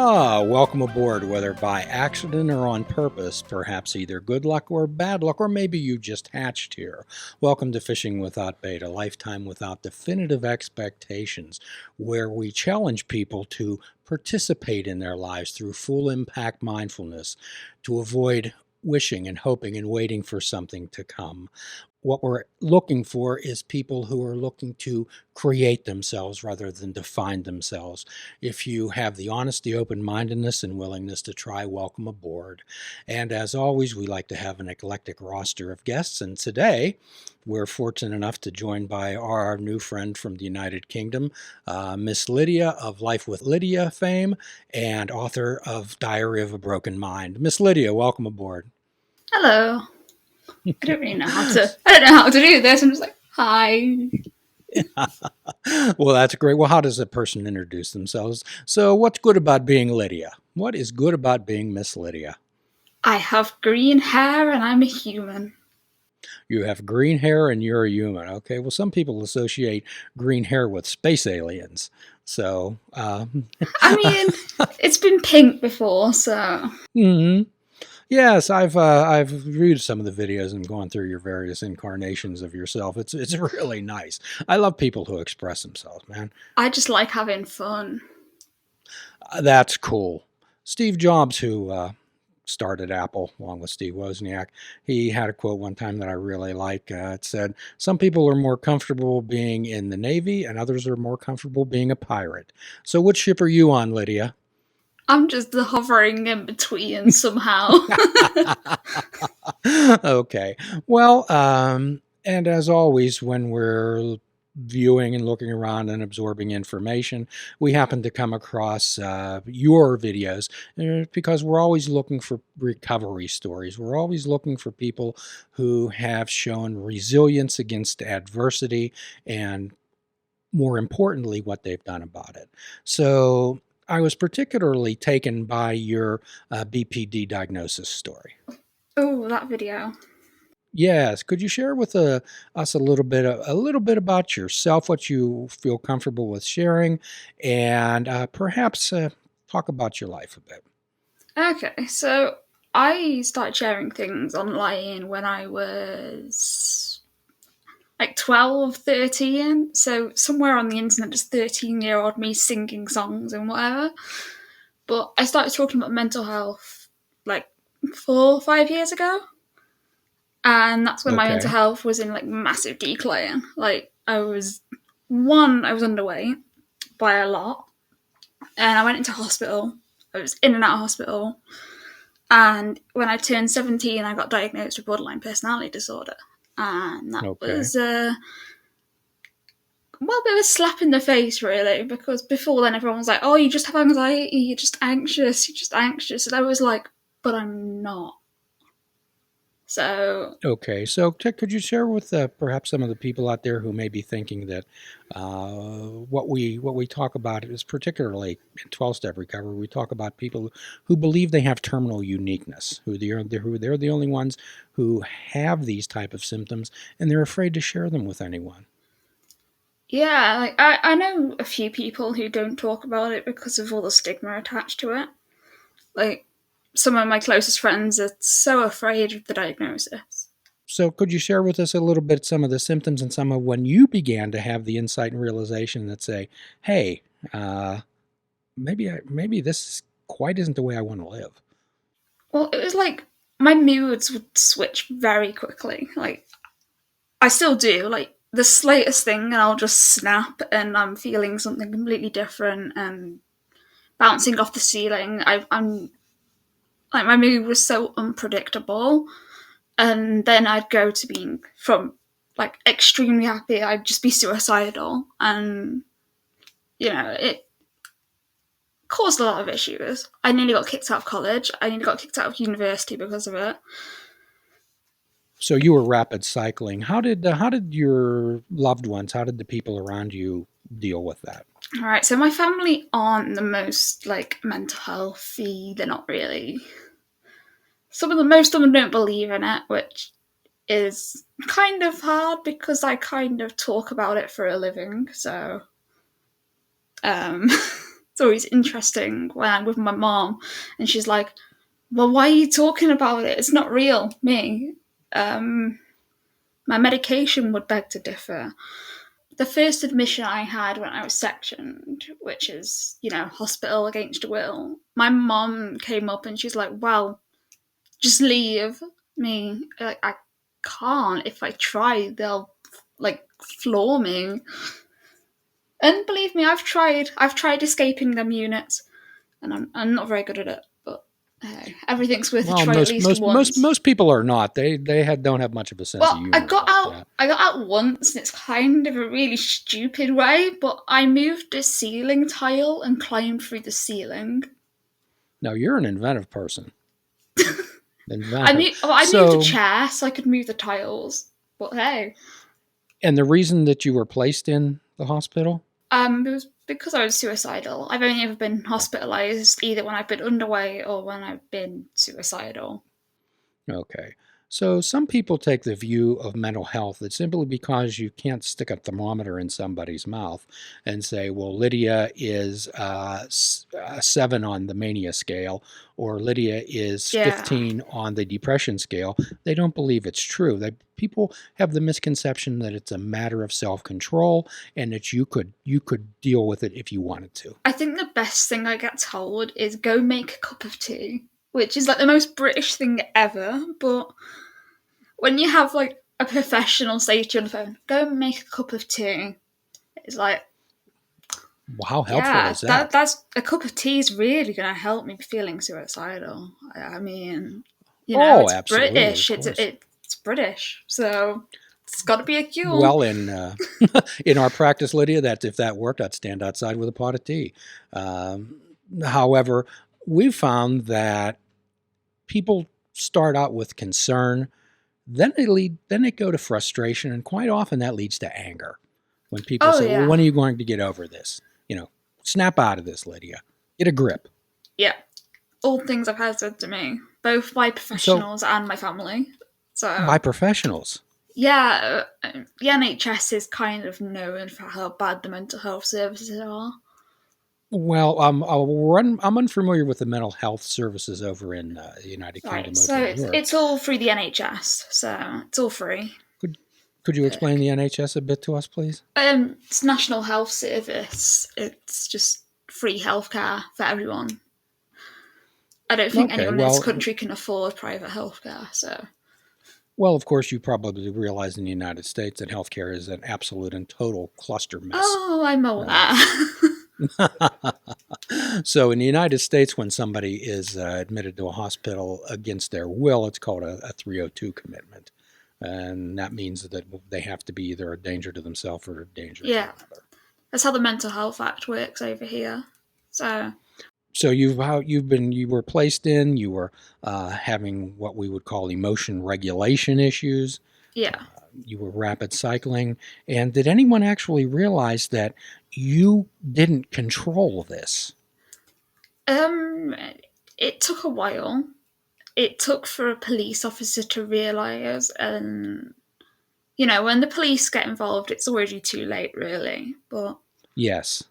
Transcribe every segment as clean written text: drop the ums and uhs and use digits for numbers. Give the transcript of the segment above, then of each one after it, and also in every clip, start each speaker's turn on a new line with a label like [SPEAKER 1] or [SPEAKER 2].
[SPEAKER 1] Welcome aboard, whether by accident or on purpose, perhaps either good luck or bad luck, or maybe you just hatched here. Welcome to Fishing Without Bait, a lifetime without definitive expectations, where we challenge people to participate in their lives through full impact mindfulness, to avoid wishing and hoping and waiting for something to come. What we're looking for is people who are looking to create themselves rather than define themselves. If you have the honesty, open-mindedness, and willingness to try, welcome aboard. And as always, we like to have an eclectic roster of guests. And today, we're fortunate enough to join by our new friend from the United Kingdom, Miss Lydia of Life with Lydia fame and author of Diary of a Broken Mind. Miss Lydia, welcome aboard.
[SPEAKER 2] Hello. I don't know how to do this. I'm just like, hi.
[SPEAKER 1] Well, that's great. Well, how does a person introduce themselves? So what's good about being Lydia? What is good about being Miss Lydia?
[SPEAKER 2] I have green hair and I'm a human.
[SPEAKER 1] You have green hair and you're a human. Okay. Well, some people associate green hair with space aliens. So,
[SPEAKER 2] I mean, it's been pink before, so.
[SPEAKER 1] Mm-hmm. Yes, I've reviewed some of the videos and gone through your various incarnations of yourself. It's really nice. I love people who express themselves, man.
[SPEAKER 2] I just like having fun.
[SPEAKER 1] That's cool. Steve Jobs, who started Apple along with Steve Wozniak, he had a quote one time that I really like. It said, "Some people are more comfortable being in the Navy, and others are more comfortable being a pirate." So, which ship are you on, Lydia?
[SPEAKER 2] I'm just the hovering in between somehow.
[SPEAKER 1] Okay. Well, and as always, when we're viewing and looking around and absorbing information, we happen to come across your videos because we're always looking for recovery stories. We're always looking for people who have shown resilience against adversity and, more importantly, what they've done about it. So I was particularly taken by your BPD diagnosis story.
[SPEAKER 2] Oh, that video.
[SPEAKER 1] Yes, could you share with us a little bit about yourself, what you feel comfortable with sharing, and perhaps talk about your life a bit?
[SPEAKER 2] Okay, so I started sharing things online when I was like 12, 13. So somewhere on the internet, just 13-year-old me singing songs and whatever. But I started talking about mental health like 4 or 5 years ago. And that's when my mental
[SPEAKER 1] Okay.
[SPEAKER 2] health was in like massive decline. Like I was underweight by a lot. And I went into hospital. I was in and out of hospital. And when I turned 17, I got diagnosed with borderline personality disorder. And that
[SPEAKER 1] Okay.
[SPEAKER 2] was a bit of a slap in the face, really, because before then everyone was like, oh, you just have anxiety, you're just anxious. And I was like, but I'm not. So,
[SPEAKER 1] Okay. So, could you share with perhaps some of the people out there who may be thinking that what we talk about is particularly in 12-step recovery, we talk about people who believe they have terminal uniqueness, who they're the only ones who have these type of symptoms, and they're afraid to share them with anyone.
[SPEAKER 2] yeah, like I know a few people who don't talk about it because of all the stigma attached to it. Like, some of my closest friends are so afraid of the diagnosis.
[SPEAKER 1] So, could you share with us a little bit some of the symptoms and some of when you began to have the insight and realization that say, "Hey, uh, maybe this quite isn't the way I want to live."
[SPEAKER 2] Well, it was like my moods would switch very quickly. Like, I still do. Like, the slightest thing, and I'll just snap, and I'm feeling something completely different and bouncing off the ceiling. I'm like, my mood was so unpredictable. And then I'd go to being from like extremely happy, I'd just be suicidal. And, it caused a lot of issues. I nearly got kicked out of college. I nearly got kicked out of university because of it.
[SPEAKER 1] So you were rapid cycling. How did your loved ones, how did the people around you deal with that?
[SPEAKER 2] All right, so my family aren't the most like mental healthy. They're not really. Most of them don't believe in it, which is kind of hard because I kind of talk about it for a living. So, um, It's always interesting when I'm with my mom and she's like, well, why are you talking about it? It's not real. Me. Um, my medication would beg to differ. The first admission I had when I was sectioned, which is, hospital against your will, my mom came up and she's like, well, just leave me. Like, I can't. If I try, they'll, floor me. And believe me, I've tried escaping them units, and I'm not very good at it, but hey, everything's worth a
[SPEAKER 1] Well,
[SPEAKER 2] try at
[SPEAKER 1] most
[SPEAKER 2] least
[SPEAKER 1] most most
[SPEAKER 2] once.
[SPEAKER 1] most people are not. Don't have much of a sense of
[SPEAKER 2] Well, I
[SPEAKER 1] humor
[SPEAKER 2] got
[SPEAKER 1] about
[SPEAKER 2] out.
[SPEAKER 1] that.
[SPEAKER 2] I got out once, and it's kind of a really stupid way. But I moved a ceiling tile and climbed through the ceiling.
[SPEAKER 1] No, you're an inventive person.
[SPEAKER 2] I
[SPEAKER 1] Inventive.
[SPEAKER 2] moved. Well, I moved a
[SPEAKER 1] So,
[SPEAKER 2] chair so I could move the tiles. But hey,
[SPEAKER 1] and the reason that you were placed in the hospital?
[SPEAKER 2] it was because I was suicidal. I've only ever been hospitalised either when I've been underweight or when I've been suicidal.
[SPEAKER 1] Okay. So some people take the view of mental health that simply because you can't stick a thermometer in somebody's mouth and say, well, Lydia is a 7 on the mania scale or Lydia is
[SPEAKER 2] Yeah,
[SPEAKER 1] 15 on the depression scale, they don't believe it's true. People have the misconception that it's a matter of self-control and that you could deal with it if you wanted to.
[SPEAKER 2] I think the best thing I get told is go make a cup of tea, which is like the most British thing ever. But when you have like a professional say to you on the phone, go and make a cup of tea, it's like,
[SPEAKER 1] Well, how helpful
[SPEAKER 2] yeah,
[SPEAKER 1] is that?
[SPEAKER 2] that's a cup of tea is really going to help me feeling suicidal. I mean,
[SPEAKER 1] Oh,
[SPEAKER 2] it's
[SPEAKER 1] absolutely, of
[SPEAKER 2] British. It's
[SPEAKER 1] course.
[SPEAKER 2] it's British, so it's got to be a cure.
[SPEAKER 1] Well, in our practice, Lydia, that if that worked, I'd stand outside with a pot of tea. Um, However, we've found that people start out with concern, then they go to frustration, and quite often that leads to anger. When people
[SPEAKER 2] Oh
[SPEAKER 1] say, "Well, when
[SPEAKER 2] yeah,
[SPEAKER 1] are you going to get over this?" Snap out of this, Lydia. Get a grip.
[SPEAKER 2] yeah. All things I've had said to me, both by
[SPEAKER 1] So,
[SPEAKER 2] professionals and my family.
[SPEAKER 1] by
[SPEAKER 2] So
[SPEAKER 1] professionals.
[SPEAKER 2] yeah, the NHS is kind of known for how bad the mental health services are.
[SPEAKER 1] Well, I'm unfamiliar with the mental health services over in the United
[SPEAKER 2] Right,
[SPEAKER 1] Kingdom,
[SPEAKER 2] so
[SPEAKER 1] over in
[SPEAKER 2] it's
[SPEAKER 1] Europe.
[SPEAKER 2] all through the NHS, so it's all free.
[SPEAKER 1] Could could you explain the NHS a bit to us, please?
[SPEAKER 2] It's National Health Service. It's just free healthcare for everyone. I don't think
[SPEAKER 1] Okay,
[SPEAKER 2] anyone in this country can afford private healthcare, so.
[SPEAKER 1] of course, you probably realize in the United States that healthcare is an absolute and total cluster mess.
[SPEAKER 2] Oh, I'm aware.
[SPEAKER 1] So, in the United States, when somebody is admitted to a hospital against their will, it's called a 302 commitment. And that means that they have to be either a danger to themselves or a danger to
[SPEAKER 2] Yeah,
[SPEAKER 1] another.
[SPEAKER 2] that's how the Mental Health Act works over here. So,
[SPEAKER 1] So you were placed in, you were having what we would call emotion regulation issues.
[SPEAKER 2] yeah.
[SPEAKER 1] You were rapid cycling. And did anyone actually realize that you didn't control this?
[SPEAKER 2] Um, it took a while. It took for a police officer to realise, and when the police get involved, it's already too late, really. But
[SPEAKER 1] Yes.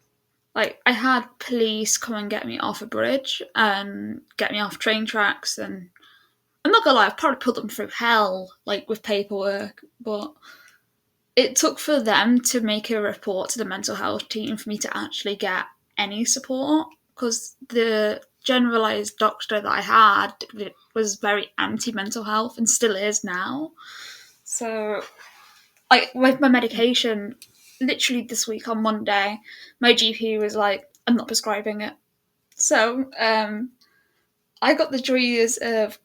[SPEAKER 2] like, I had police come and get me off a bridge and get me off train tracks, and I'm not gonna lie, I've probably put them through hell, like with paperwork, but it took for them to make a report to the mental health team for me to actually get any support, because the generalized doctor that I had was very anti mental health and still is now. So, like, with my medication, literally this week on Monday, my GP was like, I'm not prescribing it. So, I got the joys of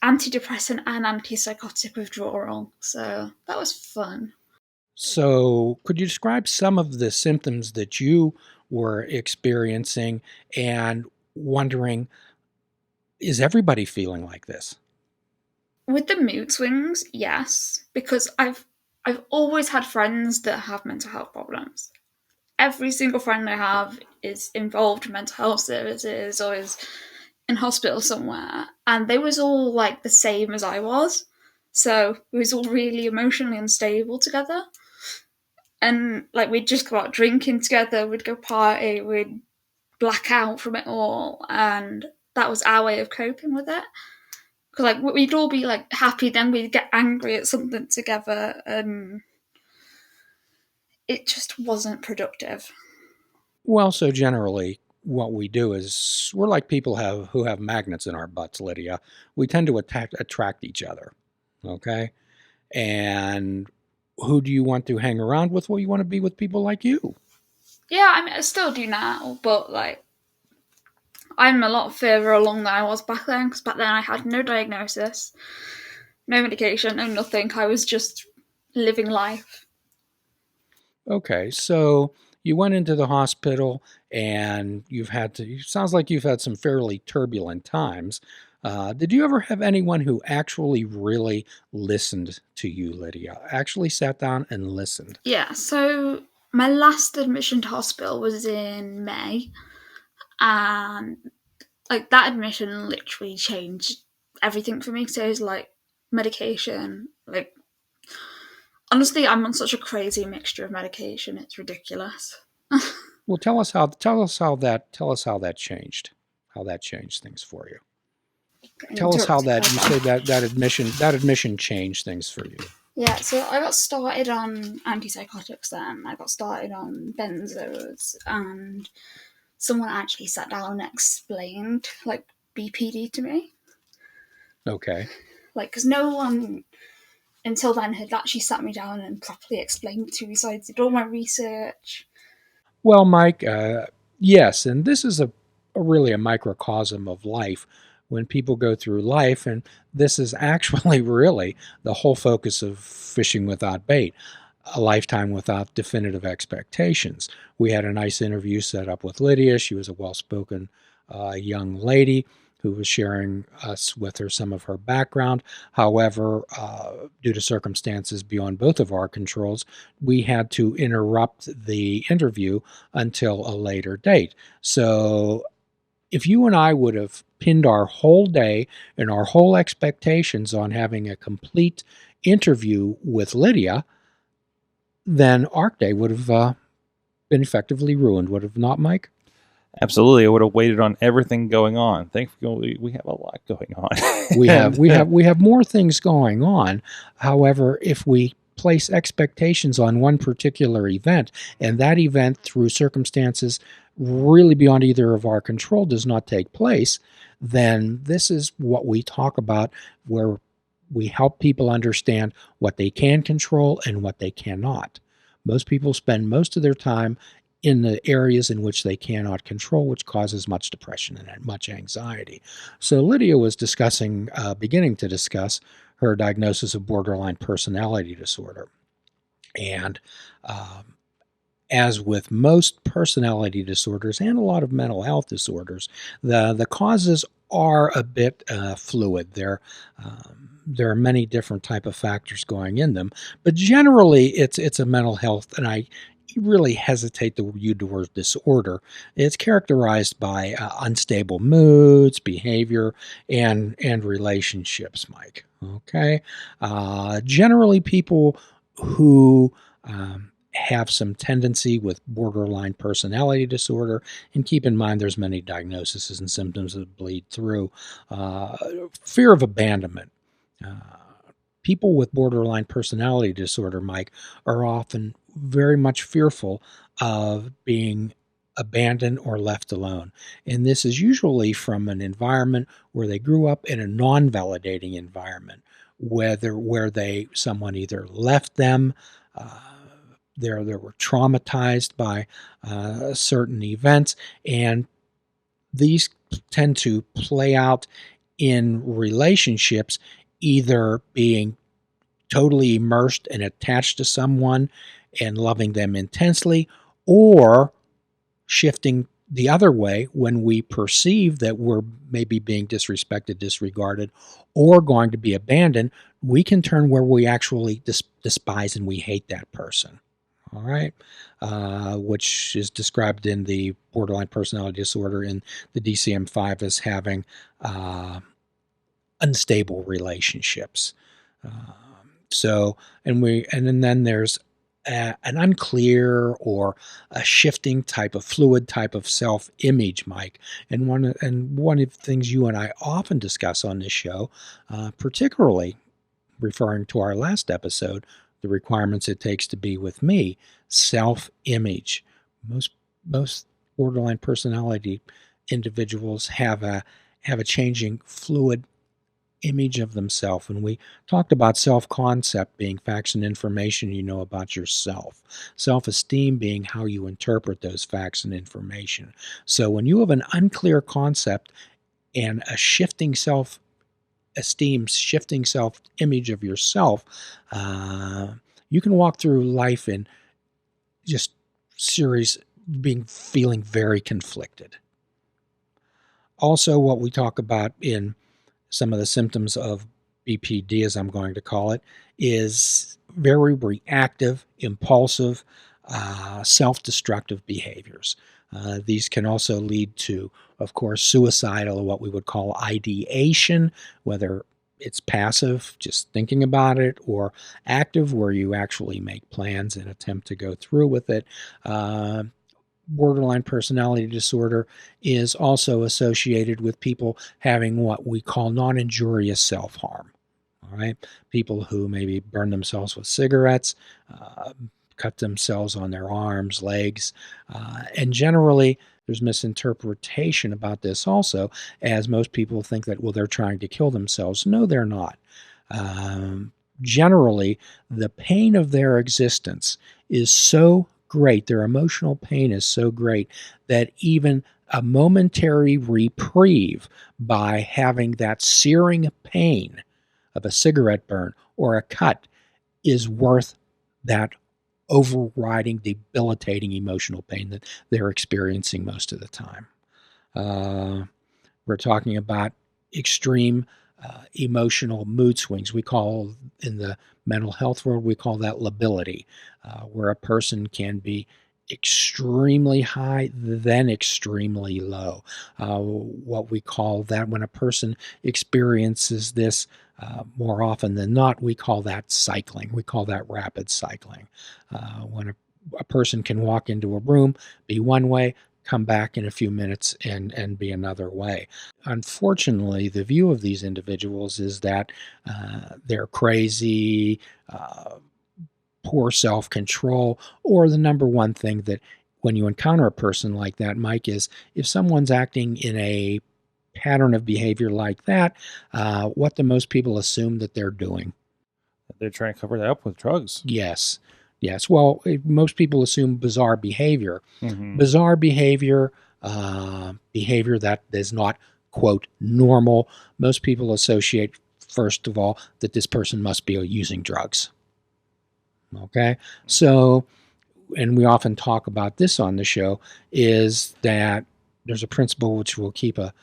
[SPEAKER 2] antidepressant and antipsychotic withdrawal. So, that was fun.
[SPEAKER 1] So, could you describe some of the symptoms that you were experiencing and wondering, is everybody feeling like this?
[SPEAKER 2] With the mood swings, yes, because I've always had friends that have mental health problems. Every single friend I have is involved in mental health services or is in hospital somewhere, and they was all like the same as I was. So we was all really emotionally unstable together, and like we'd just go out drinking together, we'd go party, we'd black out from it all, and that was our way of coping with it. Because like we'd all be like happy, then we'd get angry at something together, and it just wasn't productive.
[SPEAKER 1] Well, so generally, what we do is we're like people who have magnets in our butts, Lydia. We tend to attract each other. Okay. And who do you want to hang around with? Well, you want to be with people like you.
[SPEAKER 2] Yeah, I mean, I still do now, but like I'm a lot further along than I was back then, because back then I had no diagnosis, no medication, no nothing. I was just living life.
[SPEAKER 1] Okay, so you went into the hospital and it sounds like you've had some fairly turbulent times. Did you ever have anyone who actually really listened to you, Lydia? Actually sat down and listened?
[SPEAKER 2] Yeah, so my last admission to hospital was in May, and like that admission literally changed everything for me. So it was like medication, like honestly, I'm on such a crazy mixture of medication. It's ridiculous.
[SPEAKER 1] Well, tell us how that changed things for you.
[SPEAKER 2] Getting
[SPEAKER 1] Tell us how
[SPEAKER 2] interrupted
[SPEAKER 1] that
[SPEAKER 2] by
[SPEAKER 1] you say
[SPEAKER 2] that.
[SPEAKER 1] that admission changed things for you.
[SPEAKER 2] Yeah, so I got started on antipsychotics then. I got started on benzos, and someone actually sat down and explained like BPD to me.
[SPEAKER 1] Okay.
[SPEAKER 2] Like, because no one until then had actually sat me down and properly explained it to me. So I did all my research.
[SPEAKER 1] Well, Mike, yes, and this is a really a microcosm of life when people go through life, and this is actually really the whole focus of fishing without bait, a lifetime without definitive expectations. We had a nice interview set up with Lydia. She was a well-spoken young lady who was sharing us with her some of her background. However, due to circumstances beyond both of our controls, we had to interrupt the interview until a later date. So if you and I would have pinned our whole day and our whole expectations on having a complete interview with Lydia, then our day would have been effectively ruined, would have not, Mike?
[SPEAKER 3] Absolutely, I would have waited on everything going on. Thankfully, we have a lot going on.
[SPEAKER 1] We have more things going on. However, if we place expectations on one particular event, and that event, through circumstances really beyond either of our control, does not take place, then this is what we talk about, where we help people understand what they can control and what they cannot. Most people spend most of their time in the areas in which they cannot control, which causes much depression and much anxiety. So Lydia was beginning to discuss her diagnosis of borderline personality disorder. And as with most personality disorders and a lot of mental health disorders, the causes are a bit fluid. There are many different type of factors going in them, but generally it's a mental health, and I really hesitate to use the word disorder. It's characterized by unstable moods, behavior, and relationships, Mike. Okay, generally people who have some tendency with borderline personality disorder, and keep in mind there's many diagnoses and symptoms that bleed through. Fear of abandonment. Uh, People with borderline personality disorder, Mike, are often very much fearful of being abandoned or left alone. And this is usually from an environment where they grew up in a non-validating environment, where someone either left them, uh, they were traumatized by certain events, and these tend to play out in relationships, either being totally immersed and attached to someone and loving them intensely, or shifting the other way when we perceive that we're maybe being disrespected, disregarded, or going to be abandoned. We can turn where we actually despise and we hate that person. All right, which is described in the borderline personality disorder in the DCM-5 as having unstable relationships. And then there's an unclear or a shifting type of fluid type of self-image, Mike. And one of the things you and I often discuss on this show, particularly referring to our last episode, the requirements it takes to be with me, self-image. Most borderline personality individuals have a changing fluid image of themselves. And we talked about self-concept being facts and information you know about yourself. Self-esteem being how you interpret those facts and information. So when you have an unclear concept and a shifting self-esteem, shifting self-image of yourself, you can walk through life in just feeling very conflicted. Also, what we talk about in some of the symptoms of BPD, as I'm going to call it, is very reactive, impulsive, self-destructive behaviors. These can also lead to, of course, suicidal, or what we would call ideation, whether it's passive, just thinking about it, or active, where you actually make plans and attempt to go through with it. Borderline personality disorder is also associated with people having what we call non-injurious self-harm. All right, people who maybe burn themselves with cigarettes, cut themselves on their arms, legs, and generally there's misinterpretation about this also, as most people think that, well, they're trying to kill themselves. No, they're not. Generally, the pain of their existence is so great, their emotional pain is so great, that even a momentary reprieve by having that searing pain of a cigarette burn or a cut is worth that overriding, debilitating emotional pain that they're experiencing most of the time. We're talking about extreme emotional mood swings. We call, in the mental health world, we call that lability, where a person can be extremely high, then extremely low. What we call that, when a person experiences this more often than not, we call that cycling. We call that rapid cycling. When a person can walk into a room, be one way, come back in a few minutes and be another way. Unfortunately, the view of these individuals is that they're crazy, poor self-control, or the number one thing that when you encounter a person like that, Mike, is if someone's acting in a pattern of behavior like that, what do most people assume that they're doing?
[SPEAKER 3] They're trying to cover that up with drugs.
[SPEAKER 1] Yes. Well, most people assume bizarre behavior.
[SPEAKER 3] Mm-hmm.
[SPEAKER 1] Bizarre behavior, behavior that is not, quote, normal. Most people associate, first of all, that this person must be using drugs. Okay? So, and we often talk about this on the show, is that there's a principle which will keep a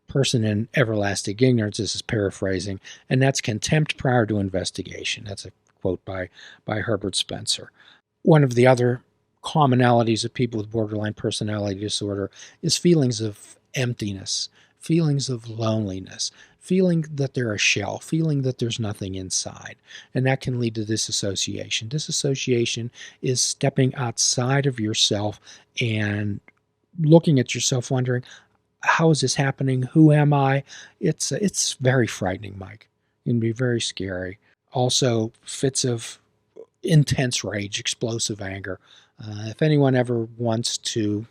[SPEAKER 1] person in everlasting ignorance. This is paraphrasing, and that's contempt prior to investigation. That's a quote by Herbert Spencer. One of the other commonalities of people with borderline personality disorder is feelings of emptiness, feelings of loneliness, feeling that they're a shell, feeling that there's nothing inside. And that can lead to disassociation. Disassociation is stepping outside of yourself and looking at yourself wondering, how is this happening? Who am I? It's very frightening, Mike. It can be very scary. Also, fits of intense rage, explosive anger. If anyone ever wants to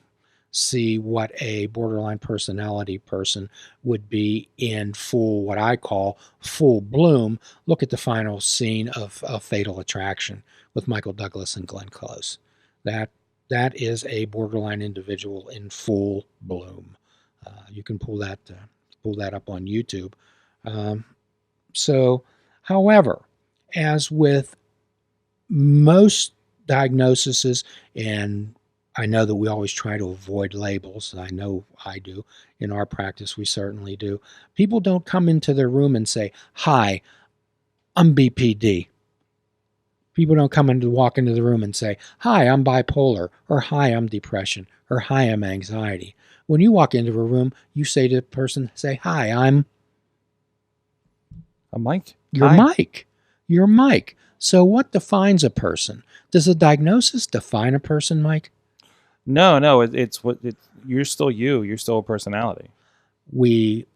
[SPEAKER 1] see what a borderline personality person would be in full, what I call full bloom, look at the final scene of Fatal Attraction with Michael Douglas and Glenn Close. That is a borderline individual in full bloom. You can pull that up on YouTube. However, as with most diagnoses, and I know that we always try to avoid labels, I know I do. In our practice, we certainly do. People don't come into their room and say, "Hi, I'm BPD." People don't walk into the room and say, "Hi, I'm bipolar," or "Hi, I'm depression," or "Hi, I'm anxiety." When you walk into a room, you say to the person, "Hi, I'm
[SPEAKER 3] Mike.
[SPEAKER 1] You're
[SPEAKER 3] Hi.
[SPEAKER 1] Mike. You're Mike. So what defines a person? Does a diagnosis define a person, Mike?
[SPEAKER 3] No, it's what you're still you. You're still a personality.
[SPEAKER 1] We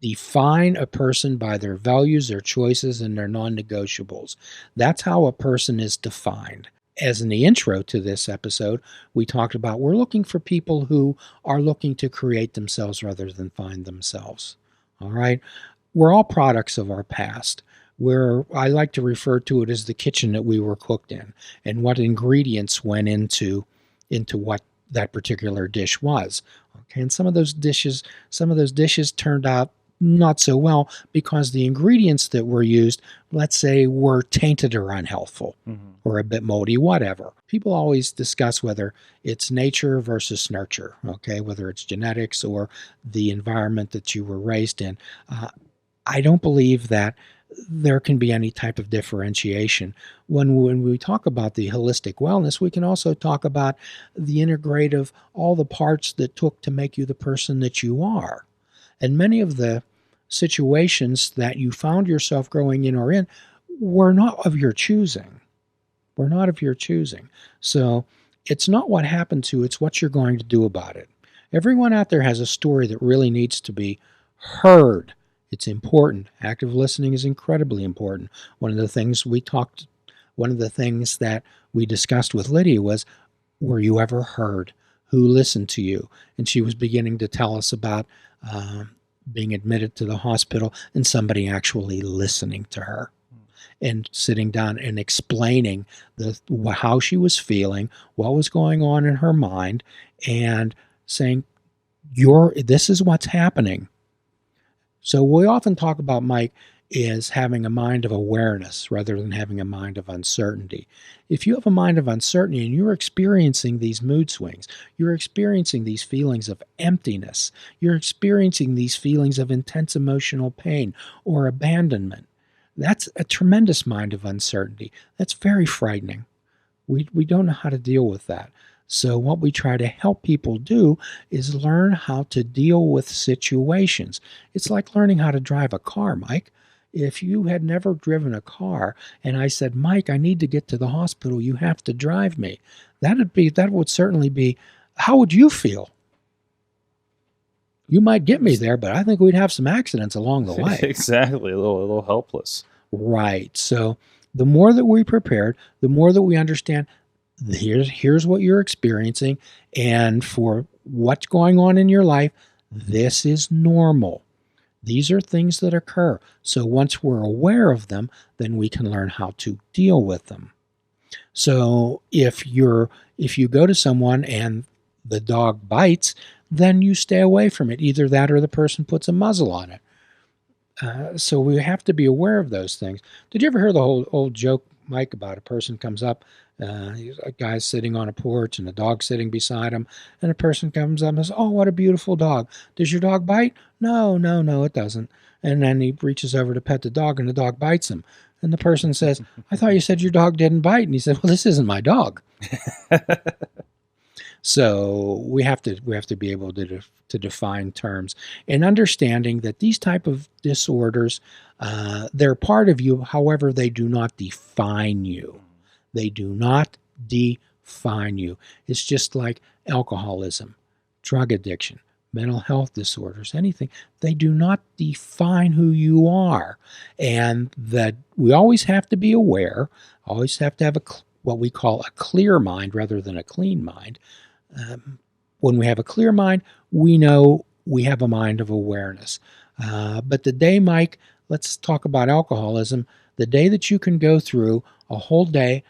[SPEAKER 1] define a person by their values, their choices, and their non-negotiables. That's how a person is defined. As in the intro to this episode, we talked about we're looking for people who are looking to create themselves rather than find themselves. All right? We're all products of our past. I like to refer to it as the kitchen that we were cooked in and what ingredients went into what that particular dish was. Okay, and some of those dishes turned out not so well because the ingredients that were used, let's say, were tainted or unhealthful or a bit moldy, whatever. People always discuss whether it's nature versus nurture, okay, whether it's genetics or the environment that you were raised in. I don't believe that there can be any type of differentiation. When we talk about the holistic wellness, we can also talk about the integrative, all the parts that took to make you the person that you are. And many of the situations that you found yourself growing in or in were not of your choosing. Were not of your choosing. So it's not what happened to you, it's what you're going to do about it. Everyone out there has a story that really needs to be heard. It's important. Active listening is incredibly important. One of the things that we discussed with Lydia was, were you ever heard? Who listened to you? And she was beginning to tell us about being admitted to the hospital and somebody actually listening to her and sitting down and explaining how she was feeling, what was going on in her mind, and saying, this is what's happening. So we often talk about, Mike, is having a mind of awareness rather than having a mind of uncertainty. If you have a mind of uncertainty and you're experiencing these mood swings, you're experiencing these feelings of emptiness, you're experiencing these feelings of intense emotional pain or abandonment, that's a tremendous mind of uncertainty. That's very frightening. We don't know how to deal with that. So what we try to help people do is learn how to deal with situations. It's like learning how to drive a car, Mike. If you had never driven a car and I said, Mike, I need to get to the hospital, you have to drive me. That would certainly be, how would you feel? You might get me there, but I think we'd have some accidents along the way.
[SPEAKER 3] Exactly, a little helpless.
[SPEAKER 1] Right. So the more that we prepared, the more that we understand, here's what you're experiencing, and for what's going on in your life, this is normal. These are things that occur. So once we're aware of them, then we can learn how to deal with them. So if you go to someone and the dog bites, then you stay away from it. Either that or the person puts a muzzle on it. So we have to be aware of those things. Did you ever hear the whole old joke, Mike, about a person comes up, a guy's sitting on a porch and a dog sitting beside him, and a person comes up and says, oh, what a beautiful dog. Does your dog bite? No, it doesn't. And then he reaches over to pet the dog and the dog bites him. And the person says, I thought you said your dog didn't bite. And he said, well, this isn't my dog. So we have to be able to define terms and understanding that these type of disorders, they're part of you. However, they do not define you. They do not define you. It's just like alcoholism, drug addiction, mental health disorders, anything. They do not define who you are. And that we always have to be aware, always have to have what we call a clear mind rather than a clean mind. When we have a clear mind, we know we have a mind of awareness. But the day, Mike, let's talk about alcoholism, the day that you can go through a whole day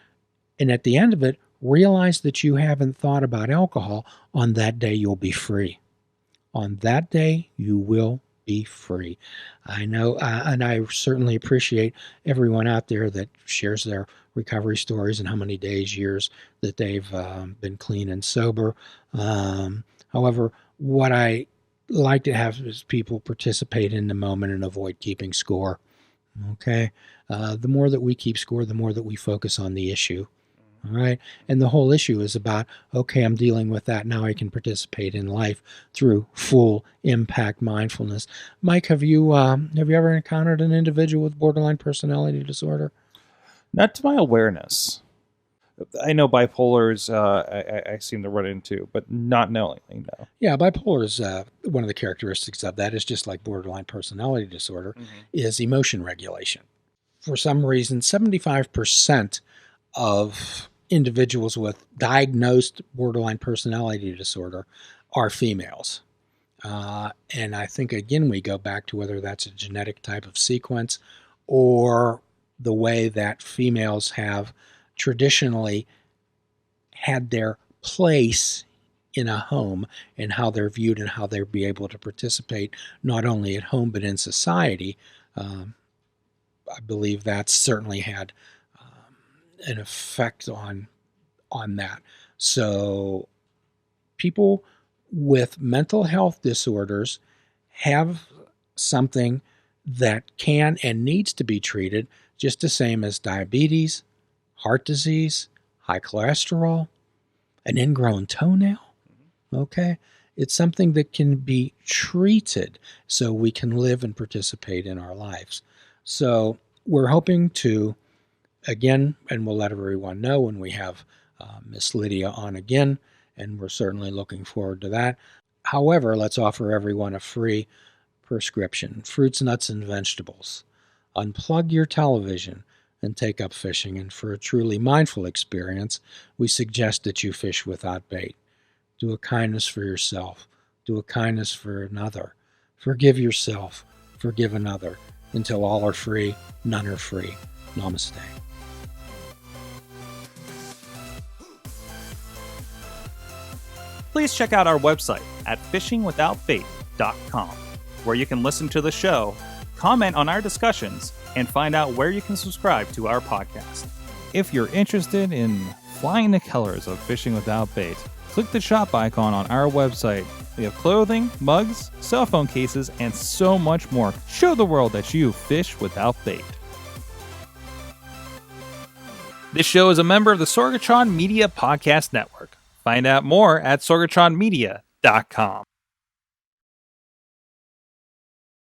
[SPEAKER 1] and at the end of it, realize that you haven't thought about alcohol, on that day you'll be free. On that day, you will be free. I know, and I certainly appreciate everyone out there that shares their recovery stories and how many days, years that they've been clean and sober. However, what I like to have is people participate in the moment and avoid keeping score. Okay? The more that we keep score, the more that we focus on the issue. All right. And the whole issue is about, okay, I'm dealing with that. Now I can participate in life through full impact mindfulness. Mike, have you ever encountered an individual with borderline personality disorder?
[SPEAKER 3] Not to my awareness. I know bipolars I seem to run into, but not knowingly, no.
[SPEAKER 1] Yeah, bipolar is one of the characteristics of that is just like borderline personality disorder, is emotion regulation. For some reason, 75% of individuals with diagnosed borderline personality disorder are females. And I think, again, we go back to whether that's a genetic type of sequence or the way that females have traditionally had their place in a home and how they're viewed and how they'll be able to participate not only at home but in society. I believe that's certainly had an effect on that. So people with mental health disorders have something that can and needs to be treated just the same as diabetes, heart disease, high cholesterol, an ingrown toenail. Okay? It's something that can be treated so we can live and participate in our lives. So we're hoping to, again, and we'll let everyone know when we have Miss Lydia on again, and we're certainly looking forward to that. However, let's offer everyone a free prescription: fruits, nuts, and vegetables. Unplug your television and take up fishing. And for a truly mindful experience, we suggest that you fish without bait. Do a kindness for yourself. Do a kindness for another. Forgive yourself. Forgive another. Until all are free, none are free. Namaste.
[SPEAKER 3] Please check out our website at fishingwithoutbait.com, where you can listen to the show, comment on our discussions, and find out where you can subscribe to our podcast. If you're interested in flying the colors of Fishing Without Bait, click the shop icon on our website. We have clothing, mugs, cell phone cases, and so much more. Show the world that you fish without bait. This show is a member of the Sorgatron Media Podcast Network. Find out more at sorgatronmedia.com.